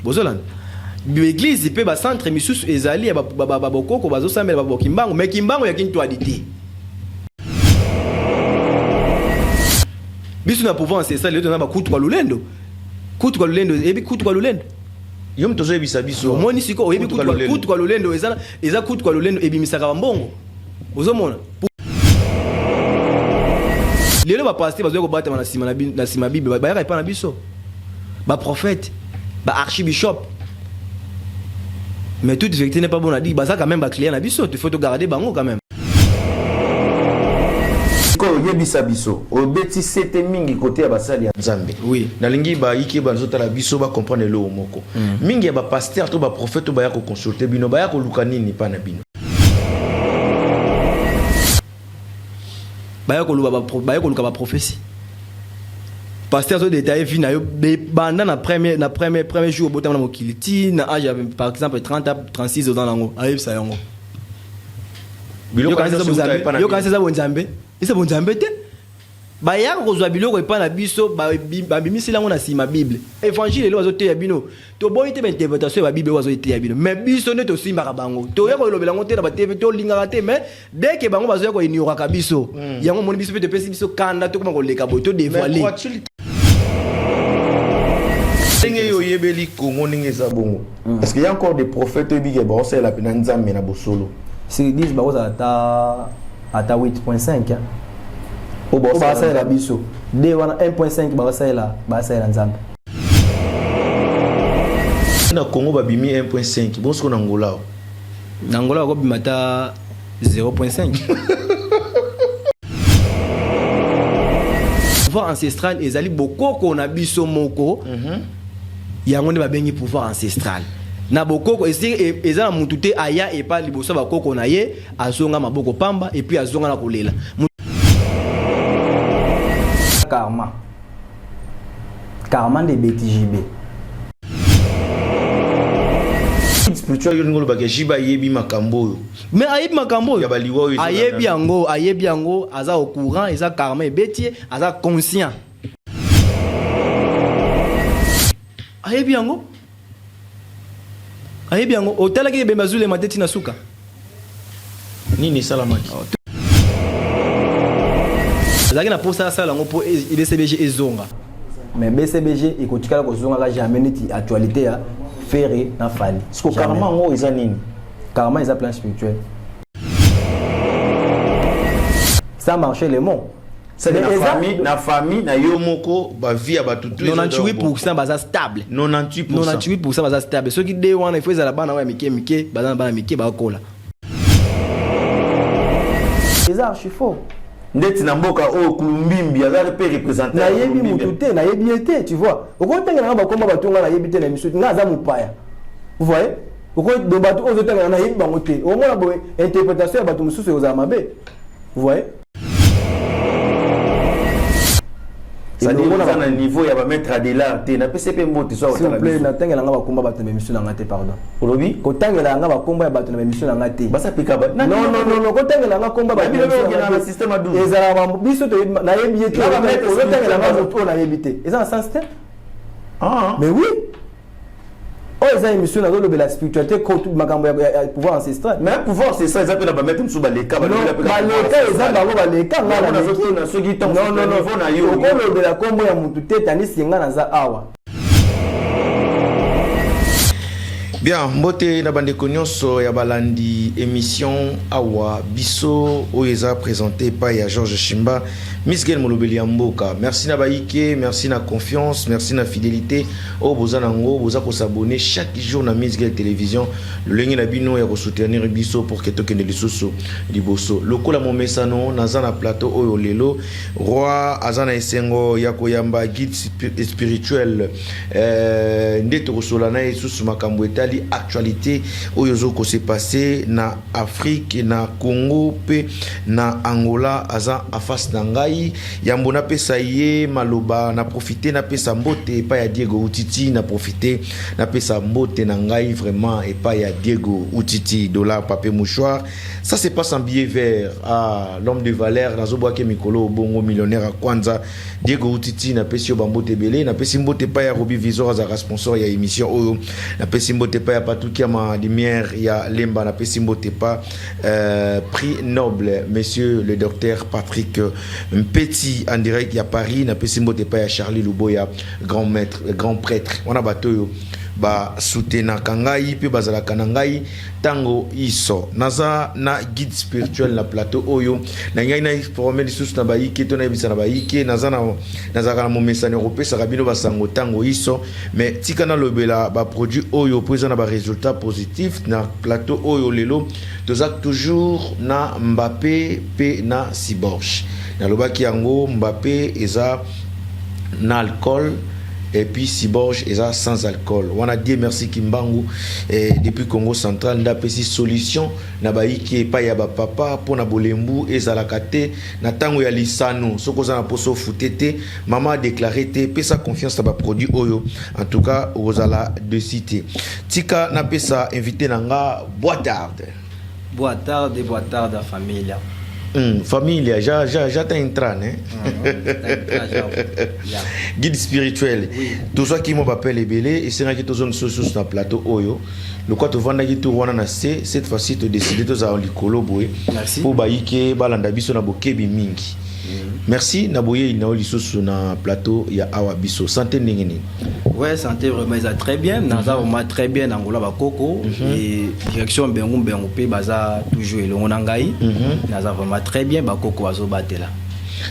bozolan l'église peut ba centre misusu ezali ya ba bokoko bazo sambela ba bokimbango mais kimbango ya kintu adité biso na pouvoir ancestral leto na ba kutu kwa lulendo ebi kutu kwa lulendo yo mtozo ebisa biso moni siko ebi kutu kwa lulendo eza kutu kwa lulendo ebi misaka mbongo ozomona lelo ba pasteur bazo ko bata na sima bible ba yaka pa na biso ba prophète ba archibishop mais toute vérité n'est pas bonne à dire bah ça quand même ba client na biso il faut te garder bango quand même yebisa biso obeti sete mingi côté ya basali ya Nzambe oui nalingi ba yiki ba nzota la biso ba comprendre le moko mingi ya ba pasteur to ba prophète to ba ya ko consulter bino ba ya ko luka nini pa na bino ba ya ko luka ba prophétie pasteur to détailler vie na yo banda na premier jour botama na mokiliti na âge par exemple 30 à 36 ans lango ayebisa yango yo kanisa za bonzambe isa bonzambe te ba ya ko zwa biloko epa na biso ba bimisila ngo na sima bible évangile lo azote ya bino to boyite ba interprétation ya bible azote ya bino mais biso ne to simba ka bango to ya ko lobela ngo te na ba TV to linga te mais dès que bango bazo ya ko ignora ka biso yango moni biso pe te pesi biso kanda to kuma ko leka boy to dévoiler yebeli Congo ninge za bongo parce qu'il y a encore des prophètes bige ba osela la pena Nzambe na bosolo si disent ba oza ata 8.5 o ba osela la biso de wana 1.5 ba osela Nzambe na Congo ba bimi 1.5 bonso na Angola ko bimata 0.5 pouvoir ancestral ezali bokoko na biso moko yango nde babengi pouvoir ancestral na bokoko eza na mutu te aya epa liboso bakoko na ye azonga maboko pamba et puis azonga na kolela karma de BTJB spirituel yo ngolo bake jiba yebi makambo mais ayebi makambo ayebi yango aza au courant eza karma ebetier aza conscient ayebi yango otalaki ebemba zule mateti na suka nini salamaki azaki na posa sala ngo po BCBG ezonga mais BCBG ikotikala kozonga ka jamais neti actualité ya Ferré na Fali siko karma ngo eza nini karma eza plan spirituel ça marche le monde c'est na famille na yo moko ba vie ya batutu 98% baza stable 98% baza stable ceux qui day one il faut ezala bana wa mike bana mike ba kola c'est archi faux ndeti na mboka o kulumbimbi azali pe représenter na yebi mutu te na yebi ete tu vois okotanga na bakomba batonga na yebi te na misu nga za mupaya vous voyez oko do batu ozotanga na yebi bango te au moins bo interprétation ya batu mususu ozala mabe vous voyez ça dit on a un niveau ya ba mettre de l'art te na PCP mbote so s'il vous plaît na tangela nga bakomba batu na misu na ngate pardon olobi ko tangela nga bakomba ya batu na misu na ngate basa pika ba non ko tangela nga komba batu na système adu ezala ba biso to na yebi ete ko tangela nga mutu na yebi te eza sens te mais oui oh ils ont émission dans la spiritualité contre makambo ya pouvoir ancestral mais pouvoir c'est ça ils appellent ba mettre musuba leka ba leka eza bango ba leka ngala na soki ton niveau na yo ko de la kombo ya mutu te tani singa na za awa. Bien, mbote na bandeko nyonso ya balandi émission awa biso oeza présenté par ya Georges Chimba Miss Gaël Molobeli ya mboka. Merci na baike, merci na confiance, merci na fidélité. O boza nango, boza ko s'abonner chaque jour na Miss Gaël télévision. Le lengi na bino ya ko soutenir biso pour que tokende lisoso liboso. Lokola mo mesano naza na plateau oyo lelo roi azana esengo ya koyamba guide spirituel ndeto ko solana esusu makambo etali tali actualité oyo ko se passé na Afrique na Congo pe na Angola aza en face na ngai yambo na pesa ye maloba na profiter na pesa mbote pa ya Diego Outiti na profiter na pesa mbote na ngai vraiment et pas ya Diego Outiti dollar papier mouchoir ça se passe en billet vert à l'homme de valeur na zoboake mikolo bongo millionnaire à Kwanza Diego Outiti na pesi bambote belé na pesi mbote pa ya Robi Visor za sponsor ya émission oyo na pesi mbote pa ya Patukia ma lumière ya Lemba na pesi mbote pa prix noble monsieur le docteur Patrick Mpeti en direct ya Paris na pesi mbote pa ya Charlie Luboya grand maître grand prêtre on a batoyo ba soutena kangai pe bazala kanangai tango iso naza na guide spirituel na plateau oyo na ngai na informer lisusu na baiki to na bisa na baiki naza na mo message européen sa rabino basango tango iso mais tika na lobela ba produit oyo pour na ba résultat positif na plateau oyo lelo toza toujours na Mbappé pe na Siborch na lobaki yango Mbappé eza na alcool et puis Siborge est sans alcool. On a dit merci Kimbangu depuis Congo central nda pesi solution na baiki pa ya ba papa pona bolembu ezalakate na tango ya lisano soko za na poso futete maman a déclaré te pesa confiance na ba produit oyo en tout cas ozala de cité tika na pesa invité nanga boa tarde família. Família, já tá entrando, né? Guide spirituel. Tout ça qui m'appelle les belés, et c'est là que tu zones sur le plateau Oyo. Le quoi tu vends là qui tu vois na cette fois-ci tu décides de ça en likolo boy. Merci. Pour baïke balanda biso na bokebi mingi. Merci Naboye Inaoli sous na plateau ya awa biso santé ndengeni. Ouais, santé vraiment ça très bien. Naza vraiment très bien Angola ba koko et direction bengu pe baza toujours elongo nangai. Naza vraiment très bien ba koko azo batela.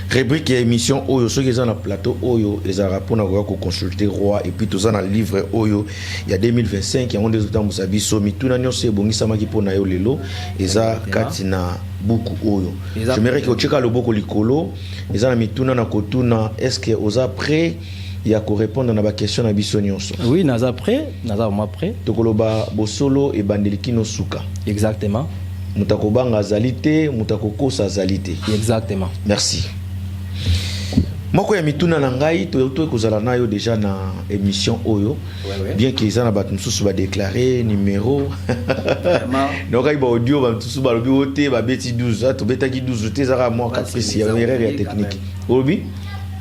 Rubrique et émission Oyo ceux qui sont na plateau Oyo les arapes na ko consulter roi et puis tous en livre Oyo il y a 2025 il y a des temps musabiso mituna nyose bongisa maki pona yo lelo eza katina beaucoup Oyo j'aimerais que cheka le boko likolo eza na mituna na kotuna est-ce que oza prêt il y a ko répondre na ba question na biso nyonso. Oui naza prêt naza vraiment prêt tokoloba bosolo e bandeliki no suka exactement mutakobanga zalité mutakokosa zalité exactement merci. Moko ya mituna na ngai to kozala nayo déjà na émission Oyo bien qu'ils en a battu sous ba déclarer numéro donc il ba audio ba sous ba lobi ote ba beti 12 to betaki 12 te zara moi caprice ya erreur ya technique obi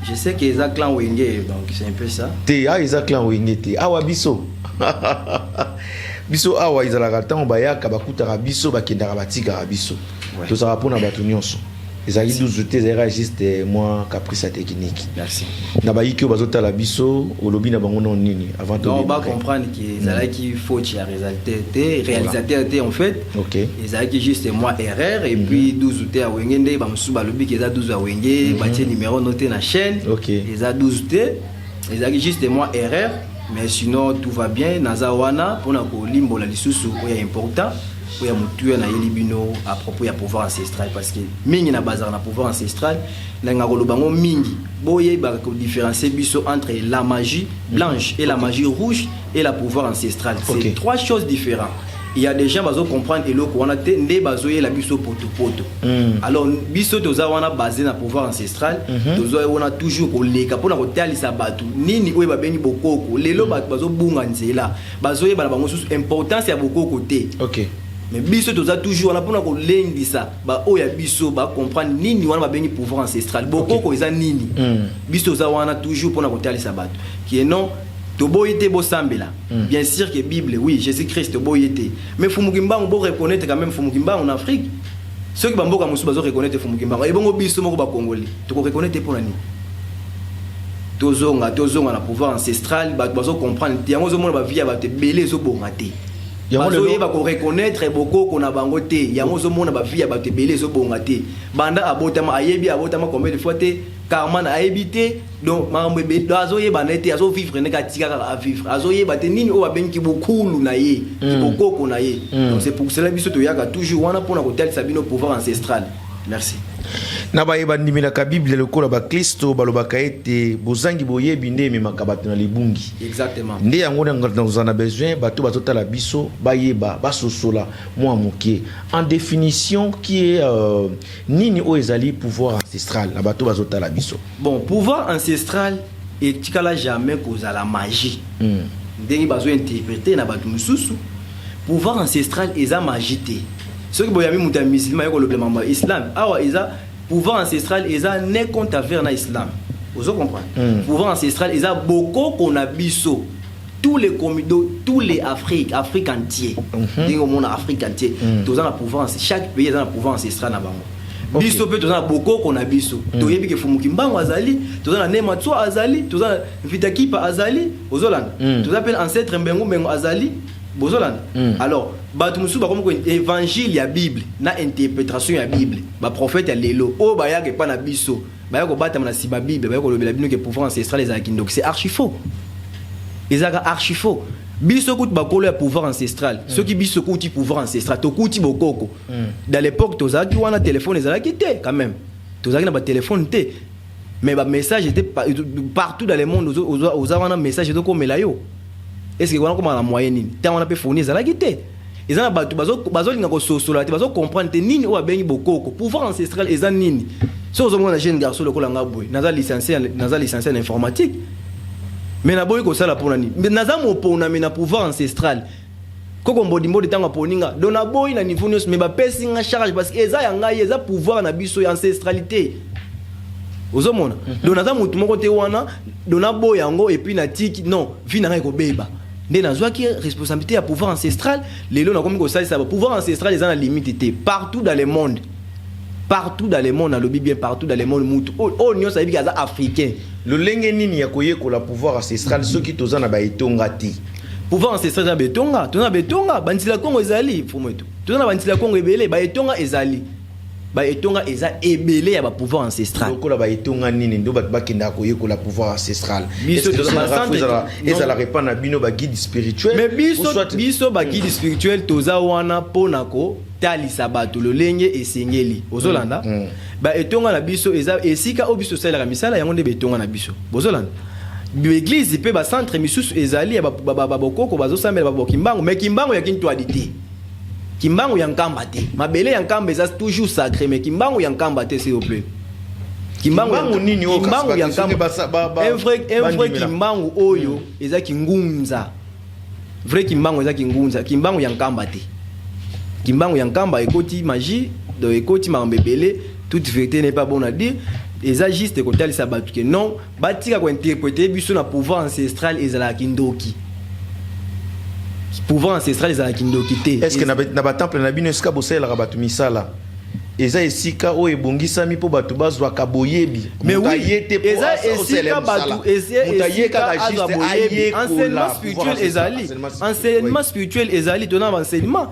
je sais que les clan wenge donc c'est un peu ça te a les clan wenge te awa biso biso awa izala katan ba ya ka bakuta biso ba kendara batika biso to ça rapona batu nyonso les aïe 12 te zera juste moi caprice technique merci na ba yiki bazota la biso olobi na bango non nini avant de on va comprendre que ça là qui faut tu réalisateur te en fait OK les aïe juste moi erreur et puis 12 te a wengende ba musuba lobi que za 12 a wenge ba tie numéro noté na chaîne OK les a 12 te les aïe juste moi erreur mais sinon tout va bien naza wana pona ko limbola lisusu oya important oya mutuya na yelibino à propos ya pouvoir ancestral parce que mingi na bazar na pouvoir ancestral na ngakolo bango mingi boye ba ko différencier biso entre la magie blanche et la magie rouge et la pouvoir ancestral c'est trois choses différentes. Il y a des gens qui comprennent et l'autre on a té bazoye la biso poto alors biso toza wana basé na pouvoir ancestral toza on a toujours ko leka pona ko talisa batu nini oye ba bengi bokoko lelo bazo bunga nzela bazoye bana bango sous importance ya bokoko té OK mais biso toza toujours on a pona ko lendisa ba oya biso ba comprendre nini wana ba bengi pouvoir ancestral bokoko eza nini biso toza wana toujours pona ko talisa batu qui est non Toboyete Bosambela. Bien sûr que Bible, oui, Jésus-Christ, Toboyete. Mais Fumukimba, on peut reconnaître quand même Fumukimba en Afrique. Ceux qui Bamboka Moussou reconnaître Fumukimba. Et bon, Bisso Moko Congolais. Tu peux reconnaître pour l'année. Tozonga, la pouvoir ancestral, bazo comprendre. Tiamo Zomo va via te belé zo bongate. Bazo yeba ko reconnaître boko ko na bango te. Yamo Zomo na ba via te belé zo bongate. Banda abotama ayebi abotama combien de fois te Carman a évité donc mambe azoye banete azo vivre ne katika à vivre azoye bate nini o babenki bokulu na ye bokoko na ye donc c'est pour cela biso to yaka toujours wana pona ko tel sabino pouvoir ancestral merci na bayeba ndimela ka Bible lokola ba Kristo balobaka ete bozangi boyebi nde memaka bato na libungi. Exactement. Nde yango nous en a besoin bato bazotala biso bayeba basosola mwa moke. En définition qui est nini o ezali pouvoir ancestral na bato bazotala biso. Bon, pouvoir ancestral et tikala jamais cause à la magie. Ndenge bazo interpréter na bato mususu. Pouvoir ancestral eza magie te. Ce qui boyami muta musulman yoko le blemamba islam. Awa eza pouvoir ancestral eza ne compte à faire na islam. Vous comprenez? Pouvoir ancestral eza beaucoup qu'on a biso. Tous les comidos, tous les Afrique entier. Dingo monde Afrique entier. Tous en pouvoir chaque pays a un pouvoir ancestral na bango. Biso peut tous en beaucoup qu'on a biso. To yebi ke fumuki mbango azali, tous en nema tso azali, tous en vitakipa azali, ozolanda. Tous appelle ancêtre mbengo mbengo azali, bozolanda. Alors batu musu ba comme évangile ya Bible na interprétation ya Bible ba prophète ya lelo o ba ya ke pa na biso ba ya ko bata na si ba Bible ba ya ko lobela bino ke pouvoir ancestral les akindo c'est archi faux. Ezaka archi faux. Biso kout ba kolo ya pouvoir ancestral ceux qui biso kout pouvoir ancestral to kouti bokoko dans l'époque tozaki wana téléphone ezalaki te quand même tozaki na ba téléphone te mais ba message était partout dans le monde aux wana message de comme la yo est-ce que wana comme la moyenne tant on a peut fournir ezalaki te. Ils ont battu bazo linga ko sosola te bazo comprendre nini o abengi bokoko pouvoir ancestral eza nini so zo mona jeune garçon lokola ngaboy naza licencié en informatique mais na boy ko sala pona ni naza mo pona mais na pouvoir ancestral koko mbodi mbodi tanga poninga do na boy na niveau nyos mais ba pesi nga charge parce que eza ya ngai eza pouvoir na biso ya ancestralité ozo mona do naza mutu moko te wana do na boy yango et puis na tiki non vi na ngai ko beba. Dès dans qui responsabilité à pouvoir ancestral, les lois comme ça, ça pouvoir ancestral les a la limite partout dans le monde. Partout dans le monde, dans le bien partout dans le monde, oh nous ça veut dire africain. Le lenge nini ya koye ko la pouvoir ancestral ceux qui tozana ba etonga ti. Pouvoir ancestral na betonga, tozana betonga, bandila Congo ezali, fumeto. Tozana bandila Congo ebele, ba etonga ezali. Ba etonga eza ebele ya ba pouvoir ancestral. Lokola ba etonga nini ndo ba kenda koye ko la pouvoir ancestral. Biso ezala répandre na bino ba guide spirituel. Mais biso ba guide spirituel toza wana ponako talisa bato lolenge esengeli. Ozolanda. Ba etonga na biso eza esika obiso sala ka misala yango nde betonga na biso. Bozolanda. L'église pe ba centre misusu ezali ya ba bokoko bazosambela ba bokimbango mais kimbango ya kintu adité. Kimbangu yankamba te mabele yankamba eza toujours sacré mais kimbangu yankamba te s'il vous plaît kimbangu nini o kimbangu yankamba un vrai kimbangu oyo eza kingunza vrai kimbangu eza kingunza kimbangu yankamba te kimbangu yankamba ekoti magie de ekoti mambebele toute vérité n'est pas bonne à dire eza juste ko talisa batu ke non batika ko interpréter biso na pouvoir ancestral ezala kindoki pouvoir ancestral les akindokité. Est-ce que na ba temple na bino eska bosela ka batu misala eza esika o ebongisa mi po batu bazwa ka boyebi mutayete po eza esika batu mutayeka ka boyebi enseignement spirituel ezali tona ba enseignement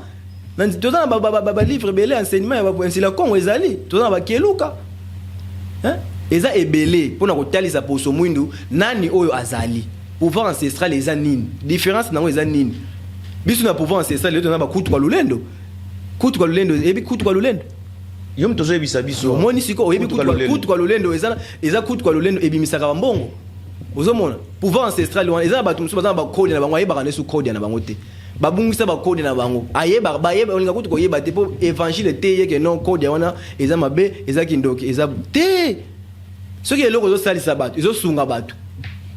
tona ba livre belé enseignement ya ba ensila Congo ezali tona ba keluka hein eza ebele pona ko talisa poso mwindu nani oyo azali pouvoir ancestral eza nini différence nango eza nini biso na pouvoir ancestral le tona ba kutu kwa lulendo ebi kutu kwa lulendo yo mtozo ebisa biso moni siko ebi kutu kwa lulendo eza kutu kwa lulendo ebi misaka ba mbongo ozomona pouvoir ancestral wana eza batu musu bazana ba code na bango ayeba kana su code na bango te babungisa ba code na bango ayeba olinga kutu ko yeba te po évangile te yeke non code wana eza mabe eza kindoki eza te soki eloko zo salisa batu ezo sunga batu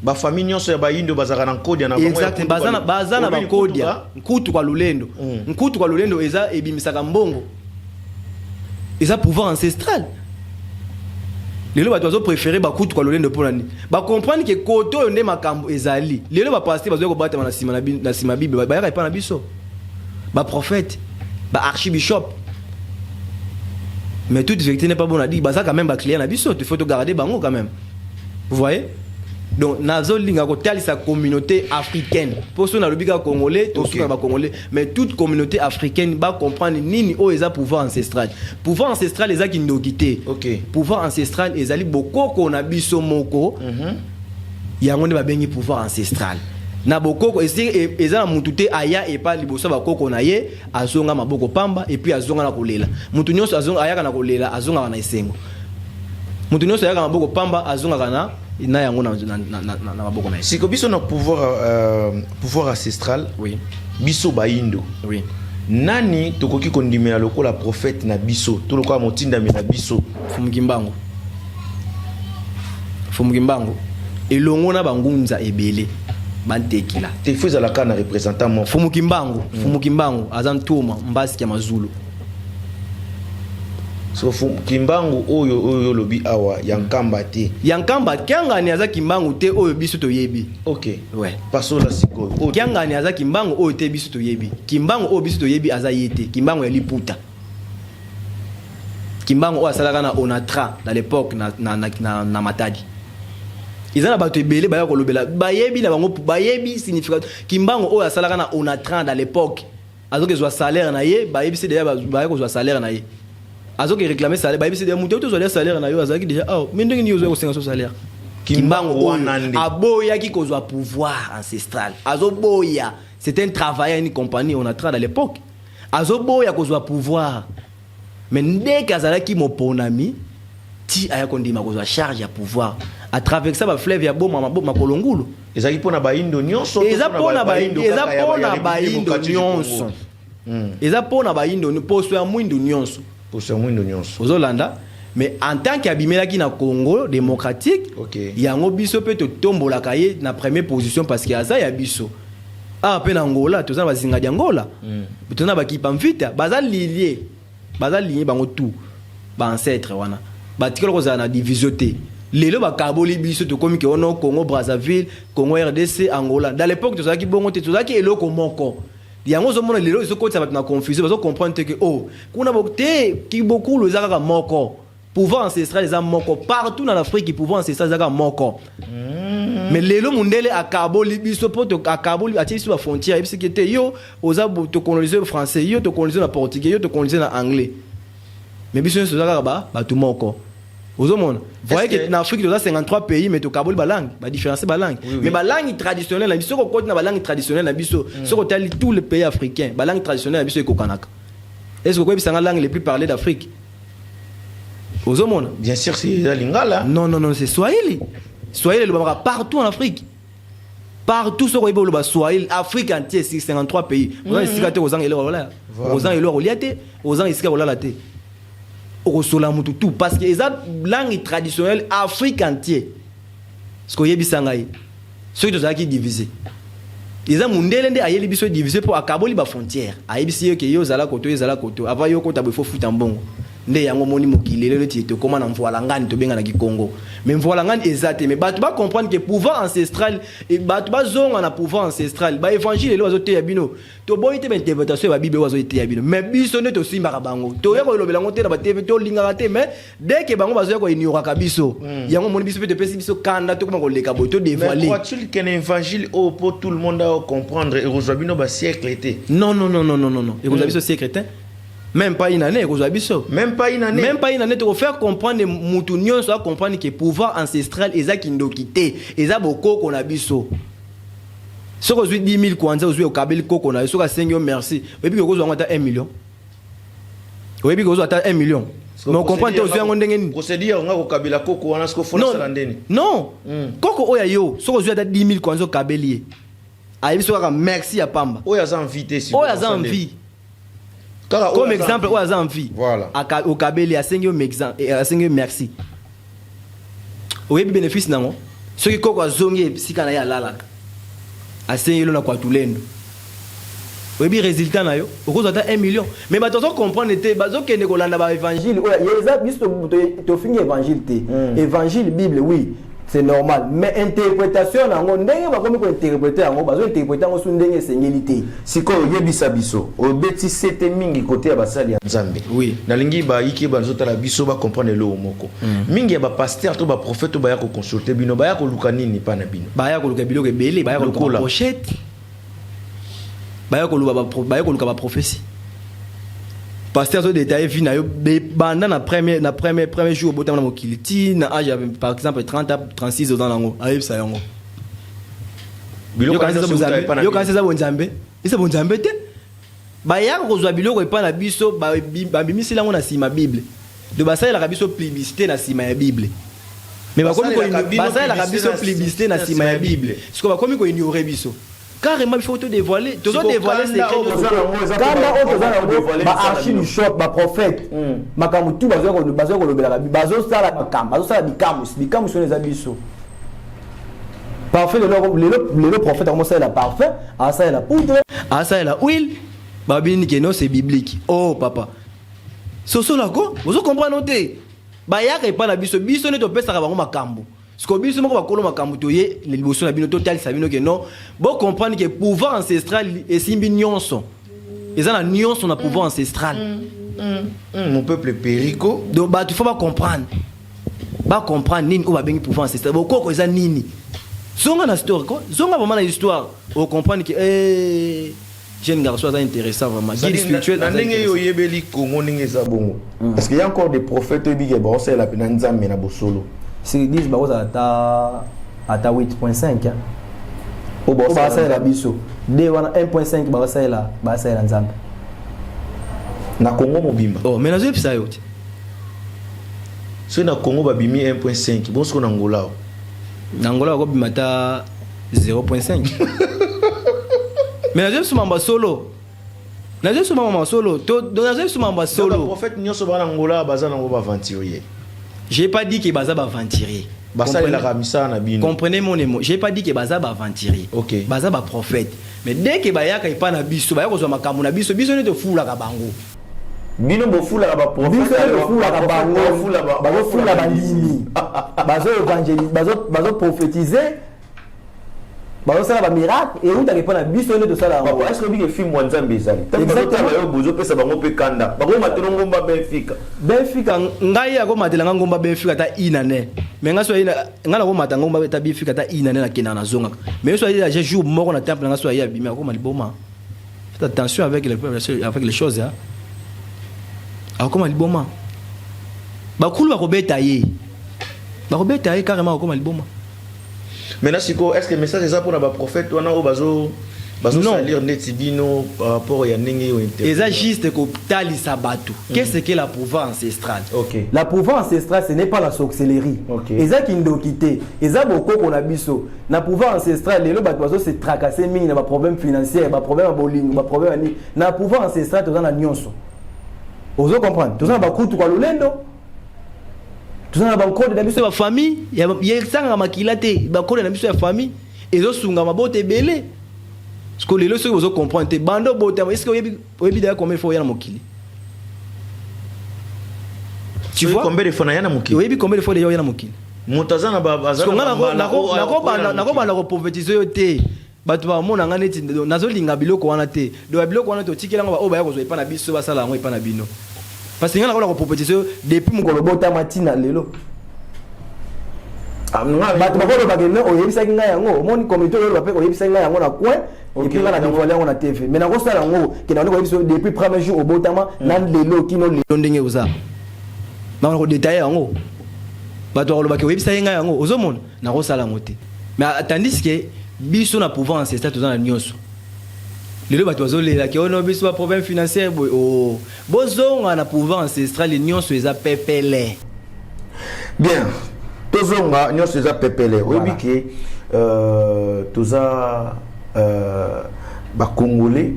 ba famille nyonso ya bayindo bazaka na code na bango exact bazana ba code nkutu kwa lulendo nkutu kwa lulendo eza ebimisaka mbongo eza pouvoir ancestral lelo bato bazo préférer ba kutu kwa lulendo pour nani ba comprendre que koto oyo nde makambo ezali lelo ba pasteur bazo ko bata na sima bible ba yaka pa na biso ba prophète ba archibishop mais toute vérité n'est pas bonne à dire bah ça quand même ba client na biso il faut te garder bango quand même vous voyez. Donc nazo linga ko talisa communauté africaine pour ceux na lobika congolais tous na ba congolais mais toute communauté africaine ba comprendre nini o eza pouvoir ancestral eza kindokité pouvoir ancestral ezali bokoko na biso moko yango ne ba bengi pouvoir ancestral na bokoko eza na mutu te aya et pas liboso ba koko na ye azonga maboko pamba et puis azonga na kolela mutu nyonso azonga aya na kolela azonga na esengo mutu nyonso ayaka maboko pamba azongaka na yango na maboko na ye. Siko biso na pouvoir ancestral. Oui. Biso baindo. Oui. Nani tokoki kondimela lokola prophète na biso to lokola motindami na biso? Fumukimbangu elongo na bangunza ebele bantekila te fuza la kana représentant mon Fumukimbangu azantuma mbasi ya mazulu. So Fumukimbangu oyo lobi awa yankamba te. Yankamba kyangani aza kimbangu te oyo biso toyebi. OK. Ouais. Paso la siko. Kyangani aza kimbangu oyo te biso toyebi. Kimbangu oyo biso toyebi aza yete. Kimbangu ya liputa. Kimbangu oyo asalaka na Onatra dans l'époque na Matadi. Ils ont battu belé baya ko lobela bayebi na bango bayebi significat Kimbangu oyo asalaka na Onatra dans l'époque. Azoke zo salaire na ye bayebi c'est déjà baya ko zo salaire na ye. Azoke réclamer salaire bayebi c'est déjà mutu to zo salaire na yo azaki déjà mais ndenge ni yo zo ko salaire. Kimbangu oyo aboya ki ko zo pouvoir ancestral. Azoboya c'était un travailleur une compagnie Onatra dans l'époque. Azoboya ko zo pouvoir. Mais dès qu'azalaki moponami ti aya kondima ko zo charge ya pouvoir. À travers ça, fleuve ya boma makolongulu. Ezaki pona baindo nyonso. Eza pona baindo nyonso. Eza pona baindo poso ya mwindo nyonso. Poso ya mwindo nyonso. Ozolanda, mais en tant qu'abimelaki na Congo démocratique, yango biso pe to tombola kaye na première position parce que aza ya biso. Ah pe na Angola, to za bazinga di Angola. Tona bakipa mvita, bazali lié bango tout. Ba ancêtre wana. Batikolo ko za na division te. Lelo bakaboli biso to komi ke ono Congo Brazzaville, Congo RDC, Angola. Dans l'époque to zaki bongo te to zaki eloko moko. Yango zo mona lelo so ko tsa na confusion, bazo comprendre que oh, kuna bokte ki beaucoup le zaka moko. Pouvoir ancestral les moko partout dans l'Afrique, qui pouvoir ancestral zaka moko. Mais lelo mundele akaboli biso poto akaboli ati sur la frontière, et puis que te yo oza to coloniser français, yo to coloniser na portugais, yo to coloniser na anglais. Mais biso so zaka ba tout moko. Voyez que en Afrique, il y a 53 pays, mais il y a des langues, des différences de langues. Mais les langues traditionnelles, la langue traditionnelle, tous les pays africains, la langue traditionnelle, c'est le Kokanaka. Est-ce que vous savez la langue les plus parlée d'Afrique? Bien sûr, c'est la lingala. Non, c'est Swahili. Swahili, le partout en Afrique. Partout sur le Swahili, Afrique entière, c'est 53 pays. Vous avez des aux tout parce que les langues traditionnelles Afrique entière ce que yebisangai ceux qui divisé ils ont mundelende ayeli biso divisé pour akaboli ba frontière ayebisi que yo zala koto avant yo kota bo fofuta mbongo nde yango moni mokili lelo ti to koma na mvoala ngani to benga na Kikongo mais mvoala ngani ezate mais batu ba comprendre que pouvoir ancestral et batu ba zonga na pouvoir ancestral ba évangile lelo azote ya bino to boyite ba interprétation ba bible azote ya bino mais biso ne to simba bango to ya ko lobela ngote na ba TV to linga te mais dès que bango bazo ya ko ignora ka biso yango moni biso pe te pesi biso kanda to koma ko leka boto dévoiler mais crois-tu qu'un évangile au pour tout le monde à comprendre et rejoindre bino ba siècle été non et vous avez ce siècle été même pas une année, même pas une année, tu faire comprendre Moutounion, soit comprendre que le pouvoir ancestral est quitté, et ça beaucoup qu'on a biso. Si vous avez 10 000 kwanza, vous avez au Kabel qu'on a, vous avez 5 millions, merci. Et puis vous avez 1 million. Et puis vous avez 1 million. Mais on comprend que vous avez un million. Procédure, on a au Kabila Koko, on a ce qu'on fait dans non, Koko Oyayo, si vous avez 10 000 kwanza au Kabelier. Ah, il sera merci à Pamba. Oyaza invité, si vous avez envie. Comme exemple, où a envie. Voilà. Au Kabeli, à 5 merci. Oui, bénéfice, non. Ce qui est zongi, si quand il y a là, à 5 euros, on a quoi tout l'endo. Oui, résultat, on a 1 million. Mais maintenant, on comprend que l'évangile, tu finis l'évangile, évangile, Bible, oui. C'est normal, mais interprétation on ndenge ba komi ko interpréter yango bazo interpréter yango sur ndenge sengeli siko yebisa biso obeti sete mingi côté ya basali ya Nzambe oui nalingi ba yiki bazo tala biso ba comprendre lo moko mingi ya ba pasteur to ba prophète to ba ya ko consulter bino ba ya ko luka nini pa na bino ba ya ko luka biloko ebele ba ya ko luka pochette ba ya ko luka ba prophétie pasteur zo détaillé vie na yo banda na premier jour botam na mokiliti na âge par exemple 30 à 36 ans nango ayeb sa yango biloko quand ça bonzambe isa bonzambe te ba ya ko zo biloko epa na biso ba bimisi lango na sima bible de basala la biso publicité na sima ya bible mais bakomi ko la biso plébiscité na sima ya Bible parce que bakomi ko ignorer biso carrément il faut te dévoiler dévoiler secret ba archive shop ba prophète makambo tout bazo ko lobela bazo sala makambo bazo sala bikamu sur les abisso parfait le prophète a commencé à la parfait à ça la poudre à ça la huile babini que non c'est biblique oh papa soso la ko vous comprenez noter ba ya ka pa na biso ne to pesa ka bango makambo parce que biso moko bakolo makambo to ye le liboso na bino total sabino que non bon comprendre que pouvoir ancestral et simbi nyonso eza na nyonso na pouvoir ancestral mon peuple perico donc bah tu faut pas comprendre nini o ba bengi pouvoir ancestral boko ko eza nini zonga na histoire ko zonga vraiment na histoire on comprendre que jeune garçon ça intéressant vraiment guide spirituel ndenge yo yebeli Congo ndenge za bongo parce qu'il y a encore des prophètes bige bon c'est la pena nzambe na bosolo c'est disent ba ata 8.5 hein o ba ça la biso de wana 1.5 ba ça la nzambe na Congo mobimba oh mais na zo pisa yo so na Congo ba bimi 1.5 bon so na Angola ko bimata 0.5 mais nazo sumamba solo to nazo sumamba solo le prophète nyonso bana Angola baza nango ba aventurier j'ai pas dit que baza ba aventurier basa la ramisa na bino comprenez mon mot j'ai pas dit que baza ba aventurier OK baza ba prophète mais dès que bayaka ipa na biso bayako zo makambo na biso ne to fula ka bango bino bo fula ba prophète fula ka bango fula ba ndimi bazo évangéliser bazo prophétiser bazo sala ba miracle et on t'arrive pas na biso ne to sala papa est-ce que bi ke film wanzambe ezali exactement yo bozo pesa bango pe kanda bako matelo ngomba Benfica ngai ya ko matela ngomba Benfica ta inane mais ngaso ina ngala ko matanga ngomba ta Benfica ta inane na kina na zonga mais so ya je jour moko na temple ngaso ya bimi ko maliboma faites attention avec les choses hein ako maliboma bakulu bakobeta ye carrément ko maliboma. Maintenant, est-ce que le message est ça pour les prophètes ou non bazo salir netibino par rapport à Yanningi ou et ça juste que tali sabato. Qu'est-ce que la pouvoir ancestrale? OK. La pouvoir ancestrale ce n'est pas la sorcellerie. OK. Et ça qui ndo quitté. Et ça beaucoup qu'on a biso. La pouvoir ancestrale les bato bazo se tracasser mingi na ba problème financier, ba problème à bowling, ba problème ni. Na pouvoir ancestrale to na nyonso. Ozo comprendre. To na ba kutu kwa lolendo. Tout ça ba code na biso ya famille ya sanga makila te ba code na biso ya famille ezo sunga mabote belé parce que les leçons vous comprendre te bando bote est-ce que oyebi d'ailleurs combien faut ya na mokili tu vois combien de fois na ya na mokili oyebi combien de fois ya na mokili mutazana ba azana nako ba na prophétiser yo te bato ba mona ngane ti nazolinga biloko wana te do biloko wana to tikela ngo ba o ba ya ko zo epa na biso ba sala ngo epa na bino. Parce que nous avons la proposition depuis mon colobota matina lelo. Bato bakolo bagenda oyebisa kinga yango omoni comité oyo bape oyebisa kinga yango na coin et puis na dévoiler yango na TV. Mais na ko sala yango ke na ko oyebisa depuis premier jour au botama nan lelo kino lelo ndenge oza. Na ko détailler yango. Bato bakolo bake oyebisa kinga yango ozomona na ko sala ngote. Mais tandis que biso na pouvoir ancestral tozana nyonso. Les bateaux zolela qui ont biso ba problème financier o bozonga na pouvoir ancestral nyonso eza pepele. Bien. Tozonga nyonso eza pepele. Oyebi ke toza ba congolais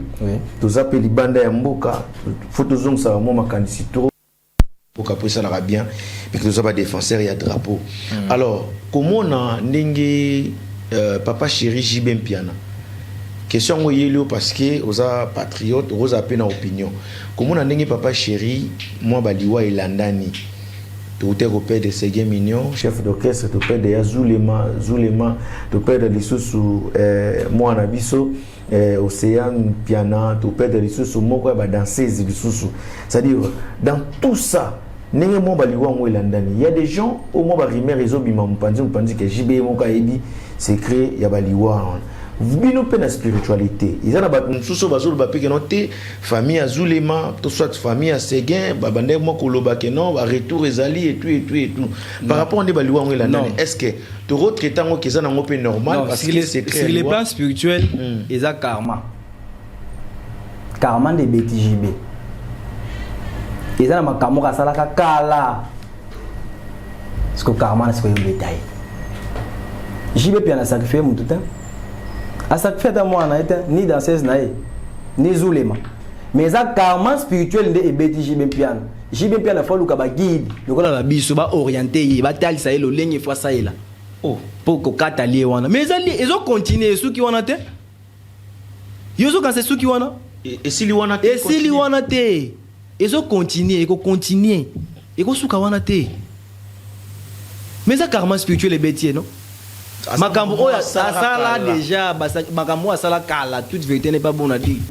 toza pe libanda ya mboka faut tozonga sa mo makanisi to pour qu'après ça la bien mais que toza ba défenseur ya drapeau. Alors comment na ndenge papa chéri Jibem Piana question yelo parce que oza patriote oza pe na opinion comment on a papa chéri moi baliwa elandani tout est repère de Ségué Mignon chef d'orchestre tout père de Zulema tout père de lisusu moi na biso Océan Piana tout père de lisusu moko ba danseuse lisusu c'est-à-dire dans tout ça nenge mo baliwa mo elandani il y a des gens au mo ba rimer réseau bima mpanzi que JB mo ka ebi secret ya baliwa bino pe na spiritualité ils ana ba nsuso bazolo ba peke noté famille azulema to soit famille a Séguin ba bande mo koloba ke non ba retour ezali et tout par rapport à baliwa ngela nani est-ce que to retraiter ngo ke za na ngo pe normal non, parce que c'est sur les plans spirituels eza karma de BTJB eza na makambo ka sala ka kala Parce que karma c'est un détail. JB puis a sacrifié mon tout temps. A sacrifié dans moi ni dans 16 naïe ni zulema. Mais ça karma spirituel de ebeti JB piano. JB piano faut le kaba guide. Donc on a biso ba orienté, ba tali ça le ligne fois ça là. Oh, pour que kata lié wana. Mais ils ont continué ceux qui wana te. Ils ont quand c'est ceux qui wana. Et si li wana te. Et si li wana te. Ils ont continué, ils ont continué. Ils ont souka wana te. Mais ça karma spirituel est bêtier non? Makambo oya ça là déjà makambo ça là kala toute vérité n'est pas bonne à dire.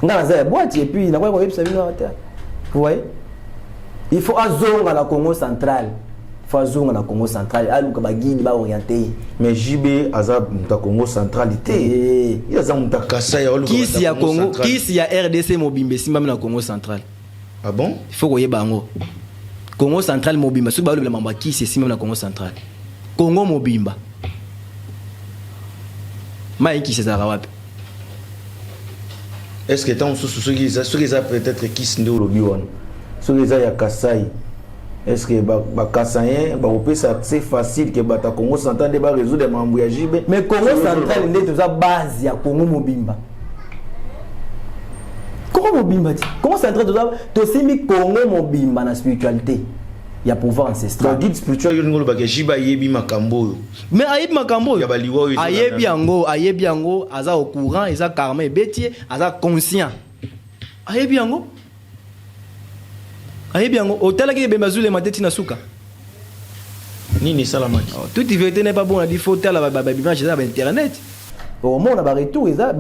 Ngana za boîte et puis na kwa ko yebisa bino ata. Vous voyez? Il faut azonga la Congo central. Il faut azonga la Congo central aluka ba guide ba orienté. Mais JB azab ta Congo centralité. Il azam ta Kasai aluka. Qui si ya Congo, qui si ya RDC Mobimbe simba na Congo central. Ah bon? Il faut koyeba bango. Congo central Mobimba so ba le mamba qui c'est simba na Congo central. Congo Mobimba. Maïki c'est Zarawap. Est-ce que tant ceux qui peut-être qui sont au Lobby-Wan, ceux qui sont à Kasai, est-ce que Kassaïen, c'est facile que le Congo central va résoudre les membres de JB? Mais Congo central est toute la base de Congo Mobimba. Congo Mobimba, Congo central tout ça, tu Congo Mobimba dans la spiritualité. Il y a pouvoir ancestral. Le guide spirituel, il y a Jiba Yebi Makambo. Mais Ayebi Makambo, Ayebi Yango, Aza au courant, Aza karma et bêtier, Aza conscient. Ayebi Yango, hôtel qui est Bemazou les mateti nasuka. Nini Salamaki. Toute vérité n'est pas bon, on a dit faut tel la Bible, j'ai internet. Au monde, on a retour, il y a un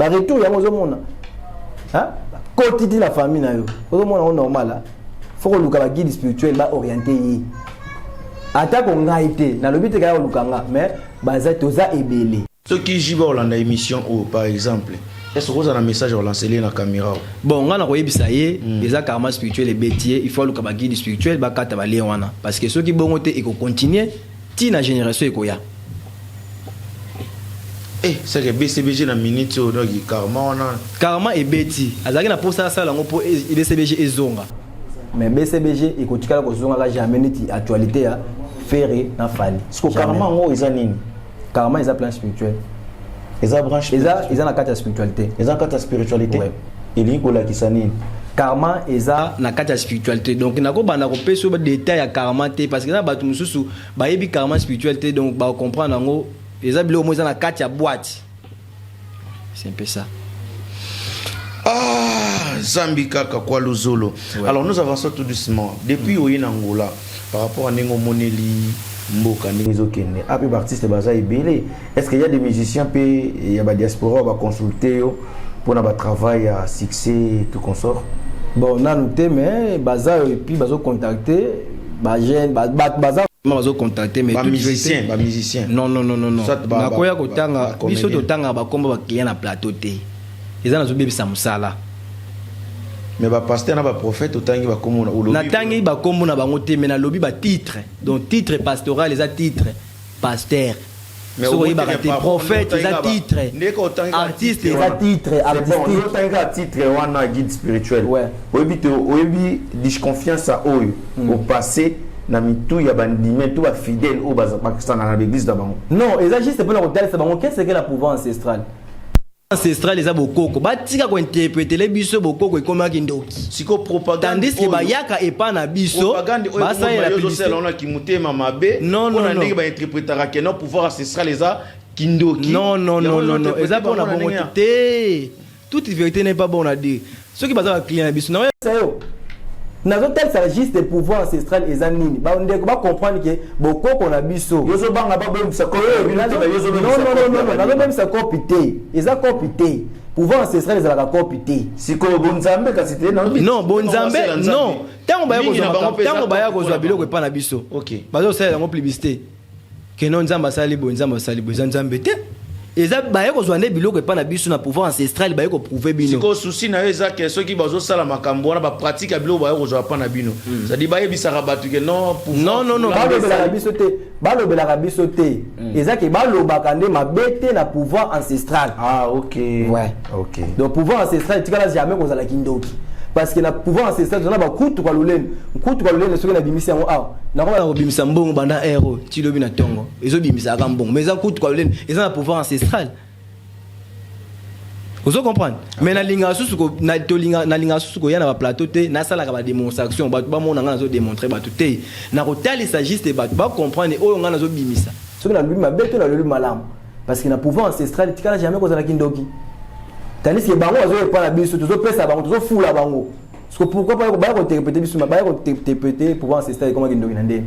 hein? Quotidien la famille, au monde, on normal. Faut que le guide spirituel va orienter. Attaque on a été dans le but de gagner le mais basé toza ebele. Ceux qui jouent dans l'émission ou par exemple, est-ce que vous avez un message à lancer dans la caméra? Bon, on a envoyé bisaye, les karma spirituel et bêtier, il faut le guide spirituel ba kata ba lewana parce que ceux qui bon côté et qu'on continue, ti na génération ekoya. Eh, c'est que BCBG na minute donc karma et bêti. Azaki na pour ça là pour BCBG ezonga. Mais BCBG et quand tu as la jamais ni actualité à faire na fali. Parce que karma ngo ezanini. Karma est un plan spirituel. Ils ont branche. Ils ont la carte de spiritualité. Ils ont la carte de spiritualité. Ouais. Il y a quoi qui s'anime. Karma est la carte de spiritualité. Donc il n'a pas bana kopé sur des détails à karma parce que là batu mususu ba yebi karma spiritualité donc ba comprendre ngo ils ont bilo mo za na carte ya boîte. C'est un peu ça. Ah, Zambika Kakwa Luzolo. Alors nous avançons tout doucement. Depuis Oyen Angola, par rapport à Nengo Moneli, Mboka, Nengo Kenne, à peu artiste Baza et Belé, est-ce qu'il y a des musiciens il y a des diaspora va consulter pour notre travail à succès tout consort? Bon, on a noté mais Baza et puis Baza contacter, Bajen, Baza Baza contacter mais tout musicien, musicien. Non. Na koya kotanga, biso totanga ba komba ba client na plateau té. Ils ont oublié ça musala. Mais ba pasteur na ba prophète autangi ba komo na lobby. Na tangi ba komo na bango te mais na lobby ba titre. Donc titre pastoral les a titre pasteur. Mais so yi ba te prophète les a titre. Artiste les a titre artistique. Autangi titre wana guide spirituel. Ouais. Oyebi disconfiance à oyo au passé na mitu ya bandimé tout ba fidèle au baza Pakistan na l'église da bango. Non, ils agissent pour la hôtel c'est bango qu'est-ce que la pouvoir ancestral. Ancestral les a bokoko batika ko interpréter les biso bokoko ekoma kindoki siko propagande tandis que bayaka epa na biso basa ya la publicité on a ki mutema mabe non ndenge ba interprétera que non pouvoir ancestral les a kindoki non eza pour na bongo te toute vérité n'est pas bon à dire ceux qui baza client na biso non ça yo nazo tel ça juste des pouvoirs ancestral et zanini ba ndeko ba comprendre que bokoko na biso yozo banga ba bo msa ko non nazo même ça copité eza copité pouvoir ancestral ezala copité siko bonzambe kasi te non bonzambe non tango baya kozwa biloko epa na biso OK bazo sala ngo publicité que non nzamba sali bonzambe te eza baye ko zwane biloko epa na biso na pouvoir ancestral baye ko prouver bino siko souci na eza que ceux qui bazo sala makambo na ba pratique ya biloko baye ko zwa pa na bino ça dit baye bisaka batu que non balobela biso te eza que balobaka nde mabete na pouvoir ancestral OK ouais OK donc pouvoir ancestral tikala jamais ko zala kindoki parce que na pouvoir ancestral on a ba kutu kwa lolene soki na bimisi yango awa na ko na bimisa mbongo banda héros ti lobi na tongo ezo bimisa ka mbongo mais za kutu kwa lolene eza na pouvoir ancestral. Vous comprenez? Mais na linga susu ko na linga susu ko ya na ba plateau te na sala ka ba démonstration ba mona nga na zo démontrer ba tout te na ko tali sa juste ba comprendre oyo nga na zo bimisa soki na lobi mabeto na lobi malamu parce que na pouvoir ancestral tikala jamais ko za kindoki tandis que bango azo pas la biso tozo pesa bango tozo fula bango parce que pourquoi pas ba ko interpréter biso ba ko interpréter pouvoir ancestral comment kindoki na ndé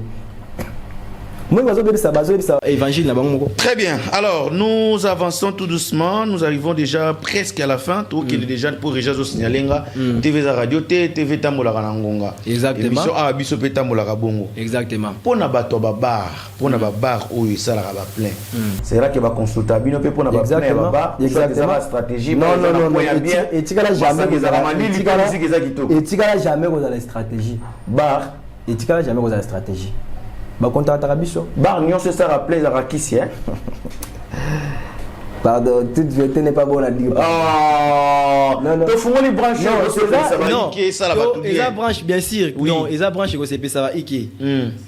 évangile. Très bien. Alors, nous avançons tout doucement. Nous arrivons déjà presque à la fin. Tout qui est déjà pour déjà au signalenga. TV za radio, TV tamola rangonga. Exactement. Émission a biso pe tamola rabongo. Exactement. Pour na bato bar, pour na bar où il ça la ba plein. C'est là que va consulter bino pe pour na ba plein ba bar. Exactement. Stratégie. Non. Et tikala jamais vous avez la stratégie. Bar et tikala jamais vous avez la stratégie. Bah contact Arabiso. Bar nyon c'est ça rappelé à Kissi hein. Pardon, toute vérité n'est pas bonne à dire. Oh non. Tu fous les branches. Non, ça va iké ça la va tout bien. Eza branche bien sûr. Oui. Non, eza branche ko CP ça va iké.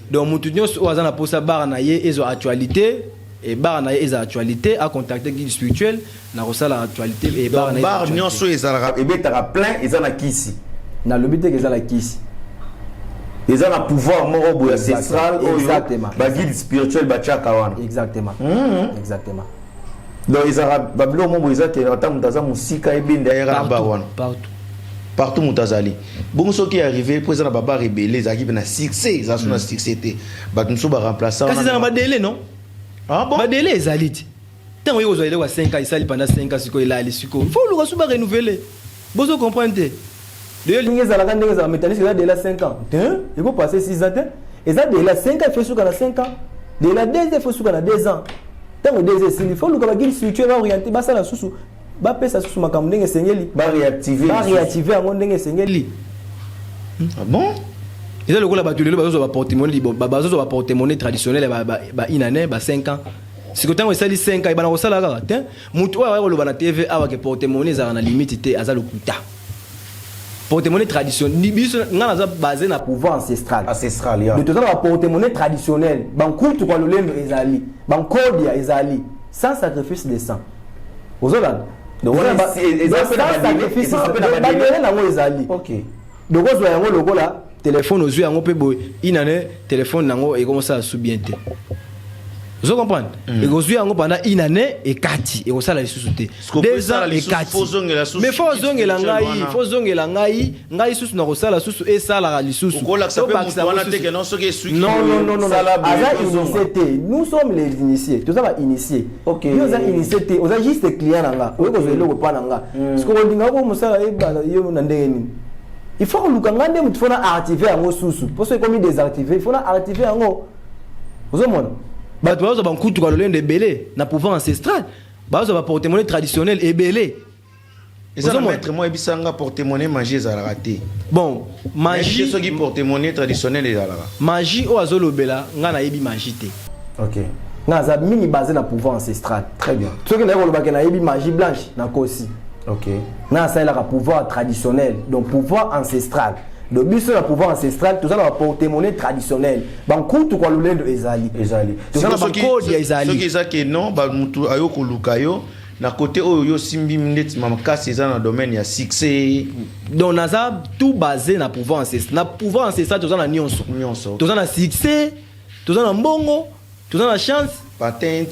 Donc mutu nyos o azana posa bar na ye ezo actualité et bar na ye eza actualité à contacter guide spirituel na rosala actualité et bar na bar nyon so eza et betara plein eza na Kissi. Na lobité eza la Kissi. Ils ont un pouvoir morobo ancestral. Exactement. Ba guide spirituel ba chakawana. Exactement. Exactement. Donc ils ont bablo mo boza ke ata mutaza musika ebinda ya ba wana. Partout mutazali. Bon ce qui est arrivé président baba rebelle za ki na succès, za sona succès té. Ba tumso ba remplaçant. Kasi za ba délai non? Ah bon? Ba délai ezali. Tant yo zo ile wa 5 ans, il sali pendant 5 ans siko il a ali siko. Faut le reçu ba renouveler. Bozo comprendre. De lignes à la grande métallique, il y a déjà 5 ans. Il faut passer 6 ans. Et ça, de la 5 ans, il faut sous 5 ans. De la 2 ans, il faut sous 2 ans. Tant que 2 ans, il faut que la structure va orienter. Ça, la sous. Va passer sous ma caméra, il s'engage. Va réactiver. Va réactiver en ondé, il s'engage. Ah bon? Et ça, le coup, la batterie, va porter monnaie, va porter monnaie traditionnelle, une année, 5 ans. Si quand on a 5 ans, il va y avoir ça. Moutou, la TV, avec porter monnaie, ça a une limite, à ça le coup. Porte-monnaie traditionnelle, nous avons basé sur le pouvoir ancestral. Ancestral, yeah. De toute façon, la porte-monnaie traditionnelle, bancoute ou le lendo ezali, bancodia ezali, sans sacrifice de sang. Aux autres, donc sans sacrifice de sang. Ok. Donc on voit le logo là, téléphone aux yeux, on peut une année, téléphone nango et commence à sous-bienter. Vous comprenez? Et vous avez pendant une année et 4 et vous avez la sous-souté. 2 ans et 4. Mais faut zonger la ngai, faut zonger la ngai sous na rosala sous et ça la sous. Non. Nous sommes les initiés. Tout ça va initier. OK. Nous sommes initiés, on a juste des clients là. On va le pas là. Parce qu'on dit ngako musala e ba yo na ndenge. Il faut que nous ngande mutu fona activer en sous. Parce que comme désactiver, il faut activer en. Vous comprenez? Bah tu vas avoir un coup de colonne de belé, na pouvoir ancestral. Bah tu vas porter monnaie traditionnelle et belé. Et ça mettre moi ebisanga porter monnaie magie za raté. Bon, magie ceux qui porter monnaie traditionnelle et ala. Magie o azolo bela nga na yebi magie té. OK. Nga za mini basé na pouvoir ancestral. Très bien. Ceux qui na ko ba na yebi magie blanche na kosi. OK. Nga ça il a pouvoir traditionnel, donc pouvoir ancestral. Le but c'est le pouvoir ancestral, tout ça va porter monnaie traditionnelle. Bankou tout quoi le lait de ezali. Tout ça va code ya ezali. Ceux qui ça que non, ba mutu ayoko lukayo na côté oyo simbi minute mamaka c'est dans le domaine ya succès. Donc naza tout basé na pouvoir ancestral. Na pouvoir ancestral tout ça na nyonso. Tout ça na succès, tout ça na mbongo, tout ça na chance. Patente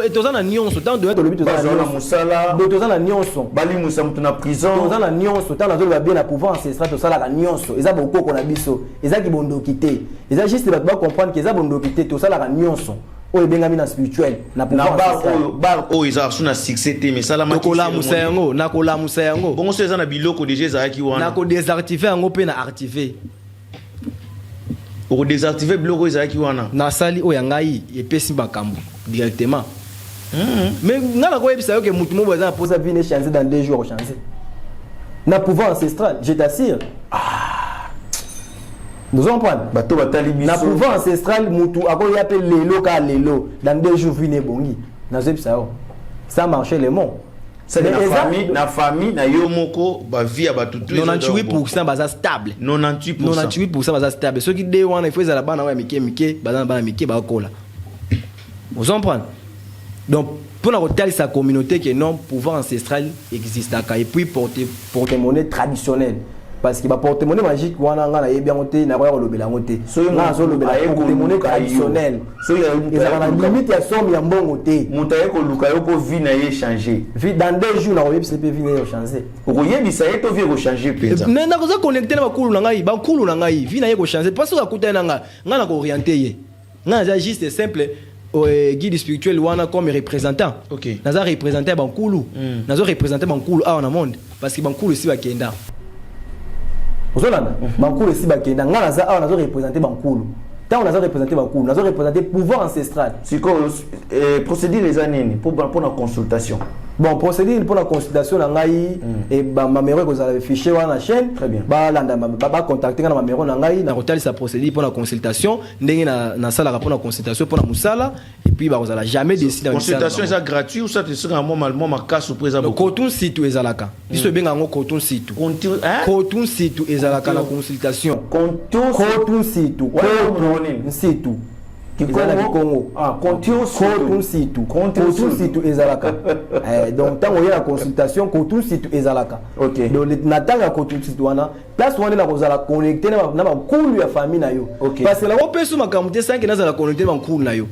et tout ça na nyonso tant de le but tout ça na musala tout ça na nyonso bali musa mutu na prison tout ça na nyonso tant na bien na pouvoir ancestral tout ça la nyonso eza boko ko na biso eza ki bondo kité eza juste ba comprendre que eza bondo kité tout ça la nyonso o ebengami na spirituel na pouvoir bar o eza suna succès mais ça la mati ko la musa yango bongo so eza na biloko déjà za ki wana na ko désactiver yango pe na activer pour désactiver bloco ezaki wana na sali o yangai epesi bakambo directement mais ngala ko ebisa yo ke mutu mo baza posa vine changer dans 2 jours changer na pouvoir ancestral je t'assure nous on prend bato batali biso na pouvoir ancestral mutu ako yape lelo ka lelo dans 2 jours vine bongi na zebisa yo ça marcher le monde ça na famille na yo moko ba vie ya batu tout 98% baza stable 98% baza stable ceux qui day one il faut za la bana wa mike baza bana mike ba kola vous comprenez donc pour la sa communauté que non pouvoir ancestral existe et puis porte-monnaie traditionnelle parce que ba porte-monnaie magique wana nga na yebi ngote na roya lobela ngote nga zo lobela porte-monnaie traditionnelle ils ont la limite ya somme ya mbongo te mutaye ko luka yo ko vie na ye changer vie dans 2 jours na royebi c'est vie na yo changer ko yebi ça ye to vie ko changer penza mais na ko za connecter na bakulu na ngai bakulu na ngai vie na ye ko changer parce que akuta na nga na ko orienter ye nga za juste simple guide spirituel wana comme représentant naza représenter bankulu nazo représenter bankulu awa na monde parce que bankulu si bakenda ozolanda bankulu si bakenda nga naza awa nazo représenter bankulu tant nazo représenter bankulu nazo représenter pouvoir ancestral siko procédure les années pour la consultation bon procédure pour la consultation na ngai et ba mamero ko za fichier wana na chaîne très bien ba landa ba contacter na mamero na ngai na hôtel sa procédure pour la consultation ndenge na sala pour la consultation pour la musala et puis ba ko za jamais décider consultation est gratuit ou ça te sera normalement ma casse pour exemple coton site ezalaka biso benga ngo coton site coton site ezalaka na consultation coton site site Congo coton site ezalaka donc tant oya la consultation coton site ezalaka donc natanga coton site wana place wana la kozala connecter na ba kulu ya famille na yo parce que la opeso makamute 5 na za connecter ba kulu na yo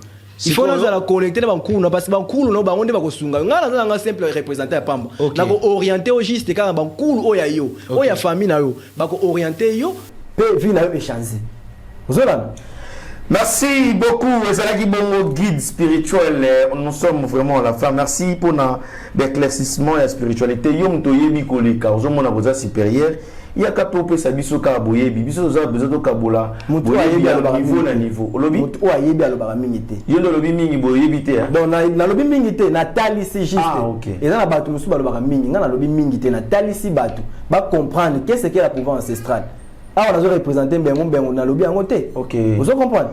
il faut nous la connecter na ba kulu parce que ba kulu no ba onde ba kosunga ngala za nga simple représenter ya pamba na ko orienter au juste quand ba kulu oya yo oya famille na yo ba ko orienter yo pe vie na yo échanger ozolana. Merci beaucoup, Ezalaki Bongo, guide spirituel. Nous sommes vraiment à la fin. Merci pour l'éclaircissement et la spiritualité. Yom toyebi koleka, ozomona na boza supérieur. Il y a kato pe sabiso ka boyebi, biso za bezo to kabola. Boyebi ya niveau na niveau. Olobi mutu ayebi alobaka mingite. Yondo lobi mingi boyebi te. Donc na lobi mingite na talisi juste. Et dans la batu musu balobaka mingi, nga na lobi mingite na talisi batu. Ba comprendre qu'est-ce qu'est la pouvoir ancestrale. Ah, on a représenté Bengo na lobby en côté. OK. Vous comprenez?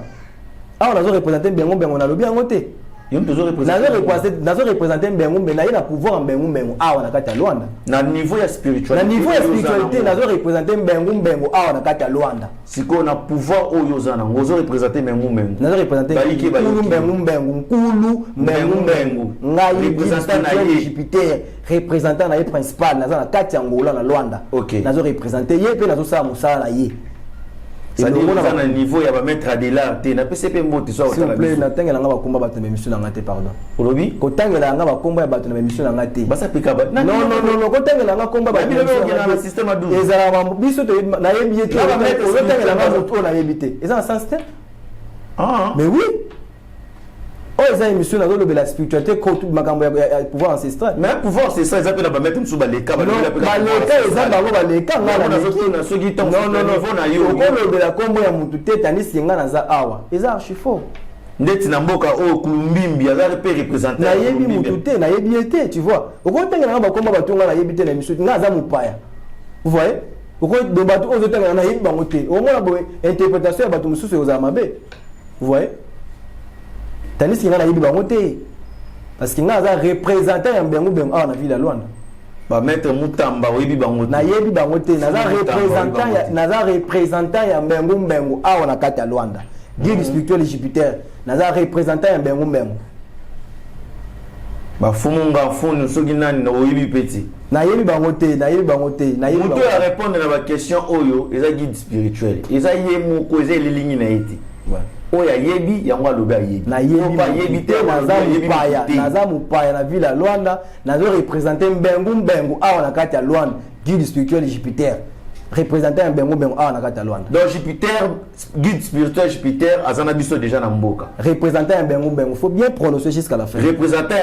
Ah, on a représenté Bengo na lobby en côté. Yom toujours représenté Bengo na ina pouvoir en Bengo. Ah, on a kata Luanda. Na niveau ya spiritualité. Na niveau ya spiritualité, nazo représenté Bengo. Ah, on a kata Luanda. Siko na pouvoir oyo zana, ngozo représenté Bengo. Nazo représenté Bengo. Ngai représentant na Jupiter. Représentant na principal naza na kati Angola na Luanda. Nazo représenté ye pe nazo sa musala na ye. Ça dit on a un niveau ya ba mettre à de l'art te na PCP mbote so s'il vous plaît na tengela nga bakomba bato na mission na ngate pardon. Olobi ko tangela nga bakomba ya bato na mission na ngate. Basa pika ba. Non ko tangela nga komba bato na système a 12. Ezala ba biso to na yebi te. Ko tangela nga moto na yebi te. Eza sens te? Ah. Mais oui. Oh, ils ont une mission dans la spiritualité, contre le pouvoir ancestral. Mais le pouvoir ancestral, ils appellent à mettre une souba les cas. Non, les cas, non, la combo ya mutu tete ani singa na za awa. Eza archi faux. Ndeti na mboka o kulumbimbi azali pe représenter. Na yebi mutu te, na yebi ete, tu vois. Okotenga na ba komba batonga na yebi te na mission, nga za mupaya. Vous voyez? Oko do batu ozotenga na yebi bango te. Au moins boy interprétation ya batu mususu oza mabe. Vous voyez? Tandis qu'il y a la Yébi parce qu'il y a un représentant de Bengo à la ville de Luanda. Bah mettre Moutamba ou Yébi Bangote. Na Yébi Bangote, naza représentant ya Bengo à la carte à Luanda. Guide spirituel Jupiter, naza représentant ya Bengo. Bah fumunga funu soki nani na Yébi petit. Na Yébi Bangote, na Yébi Bangote. Moto a répondre à la question oyo, eza guide spirituel. Eza yemo ko eza lilingi na eti. Oya yebi yango aloba yebi na yebi te naza mupaya na ville ya Luanda nazo représenter Bengo awa na kati ya Luanda guide spirituel Jupiter représentant Bengo awa na kati ya Luanda donc Jupiter guide spirituel Jupiter azana biso déjà na mboka représentant Bengo faut bien prononcer jusqu'à la fin représentant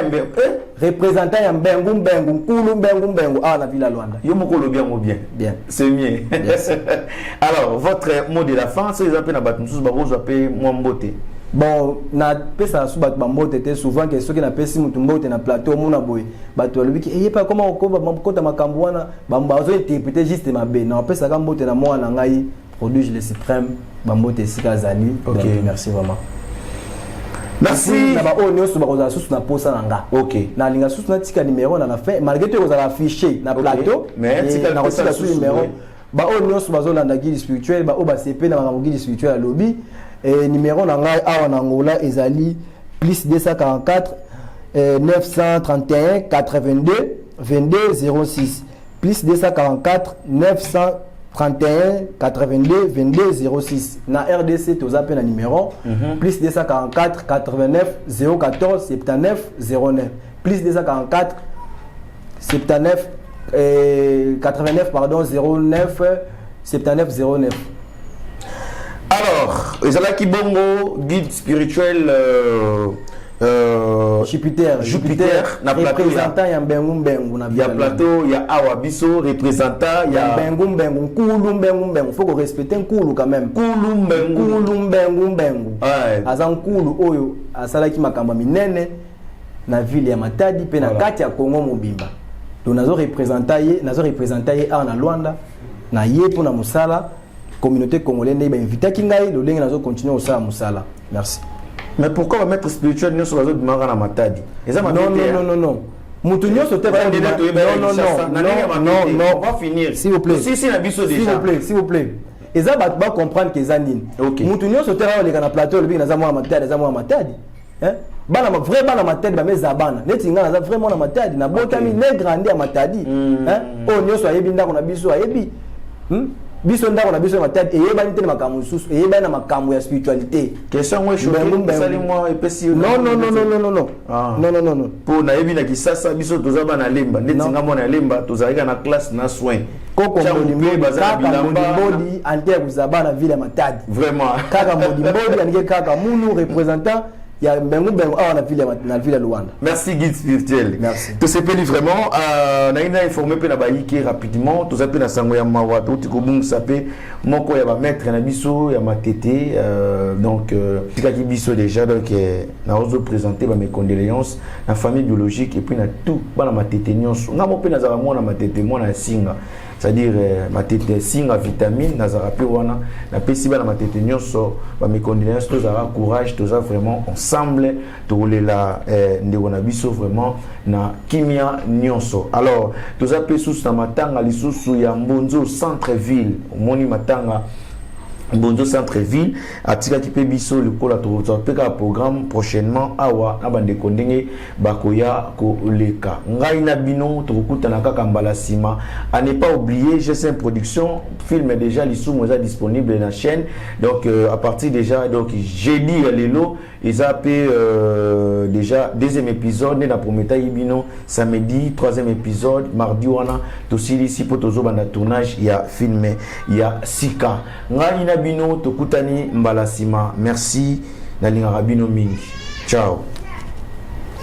Bengo kulu Bengo awa na ville ya Luanda yo moko lo bien c'est mieux alors votre mot de la fin c'est les appels na batu tous ba rozo appel moi mbote bon na pesa su bato bambote te souvent que ceux qui na pesi mutu mbote na plateau mona boy bato alobi ki eye pa comment ko bakota makambo wana bamba zo interpréter juste mabe na pesa ka mbote na mwana ngai produit le suprême bambote sika zali. OK, merci vraiment. Merci. Na ba o nyoso ba kozala susu na posa na nga. OK. Na linga susu na tika numéro na fin malgré que kozala affiché na plateau. Mais tika na kozala susu numéro. Ba o nyoso bazolanda guide spirituel ba o ba CP na ba guide spirituel à lobby et numéro na ngai awa na ngola ezali plus 244 931 82 22 06 plus 244 931 82 22 06 na RDC toza pe na numéro plus 244 89 014 79 09 plus 244 79 89 pardon 09 79 09. Alors, ezalaki bongo guide spirituel Jupiter na plateau représentant ya mbengu na ya plateau ya awa biso représentant ya mbengu nkulu faut que respecter nkulu quand même nkulu mbengu aza nkulu oyo asalaki makambo minene na ville ya Matadi pe na kati ya Congo mobimba donc nazo représenter ye awa na Luanda na ye po na musala communauté congolaise ba invitaki ngai lolenge nazo continuer osala musala. Merci. Mais pourquoi va mettre spirituel nous sur la zone de Mara na Matadi? Non. Moutounio se terre. Non. On va finir. S'il vous plaît. Si la biso déjà. S'il vous plaît. Et ça va comprendre que Zanine. Moutounio se terre les gars na plateau le bien na Matadi. Hein? Bana vraiment na Matadi ba mezabana. Neti nga na vraiment na Matadi na botami ne grandi à Matadi. Hein? Oh nyoso ayebi ndako na biso ayebi. Biso ndako na biso Matadi eyeba nte makambo susu eyeba na makambo ya spiritualité. Question moi choqué sali moi epesi. Non. Non. Pour na yebi na kisasa biso tozaba na lemba neti nga mona lemba tozalika na classe na soin. Koko Modimbodi ante kuzaba na ville ya Matadi. Vraiment. Kaka Modimbodi anike kaka munu représentant ya mbengu awa na ville ya Luanda. Merci guide spirituel. Merci. To sepeli vraiment na ina informer pe na bayiki rapidement to zape na sango ya mawa to tikobung sape moko ya ba maître na biso ya matete donc tikaki biso déjà donc na ozo présenter ba mes condoléances na famille biologique et puis na tout bana matete nyonso ngamo pe na za mona matete mona singa c'est-à-dire matete singa vitamine na za pe wana na pesi bana matete nyonso ba mes condoléances to za courage to za vraiment ensemble to la ndeko na biso vraiment na kimia nyonso. Alors toza pe sous na matanga lisusu ya Mbonzo centre ville moni matanga Mbonzo centre ville atika kipe biso le kola to peka programme prochainement awa na bande kondenge bakoya ko leka ngai na bino to kutana kaka mbala sima à ne pas oublier GSM production film déjà lisumu est disponible na chaîne donc à partir déjà donc jeudi lelo ils a fait déjà deuxième épisode na prometa ibino samedi troisième épisode mardi wana to sili si potozo banda tournage ya film ya sika ngai na bino tokutani mbala sima. Merci na linga bino mingi. Ciao.